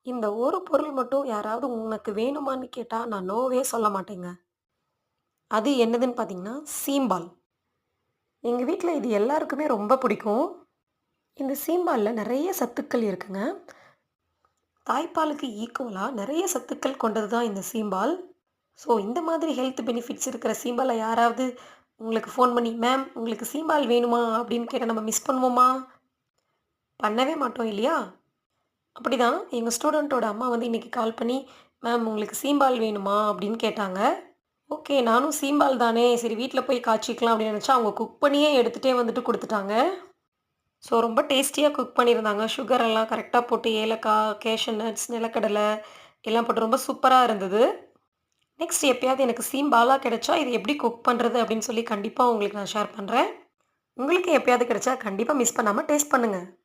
இந்த ஒரு பொருள் மட்டும் யாராவது உனக்கு வேணுமான்னு கேட்டா, நான் நோவே சொல்ல மாட்டேங்க. அது என்னதுன்னு பார்த்தீங்கன்னா, சீம்பால். எங்க வீட்ல இது எல்லாருக்குமே ரொம்ப பிடிக்கும். இந்த சீம்பால்ல நெறைய சத்துக்கள் இருக்குங்க. தாய்ப்பாலுக்கு ஈக்குவலா நெறைய சத்துக்கள் கொண்டது தான் இந்த சீம்பால். ஸோ இந்த மாதிரி ஹெல்த் பெனிஃபிட்ஸ் இருக்கிற சீம்பால யாராவது உங்களுக்கு ஃபோன் பண்ணி, "மேம் உங்களுக்கு சீம்பால் வேணுமா?" அப்படின்னு கேட்டா நம்ம மிஸ் பண்ணுவோமா? பண்ணவே மாட்டோம் இல்லையா? அப்படிதான் எங்க ஸ்டூடெண்ட்டோட அம்மா வந்து இன்னைக்கு கால் பண்ணி, "மேம் உங்களுக்கு சீம்பால் வேணுமா?" அப்படின்னு கேட்டாங்க. ஓகே. நானும் சீம்பால் தானே, சரி வீட்ல போய் காய்ச்சிக்கலாம் அப்படின்னு நெனச்சா, அவங்க குக் பண்ணியே எடுத்துட்டே வந்துட்டு குடுத்துட்டாங்க. ஸோ ரொம்ப டேஸ்டியா குக் பண்ணியிருந்தாங்க. சுகர் எல்லாம் கரெக்ட்டா போட்டு ஏலக்காய், கேஷ்யூ நட்ஸ், நிலக்கடலை எல்லாம் போட்டு ரொம்ப சூப்பரா இருந்தது. நெக்ஸ்ட் எப்பயாவது எனக்கு சீம்பாலா கிடைச்சா, இது எப்படி குக் பண்றது அப்படின்னு சொல்லி கண்டிப்பா உங்களுக்கு நான் ஷேர் பண்றேன். உங்களுக்கு எப்பயாவது கிடைச்சா கண்டிப்பா மிஸ் பண்ணாம டேஸ்ட் பண்ணுங்க.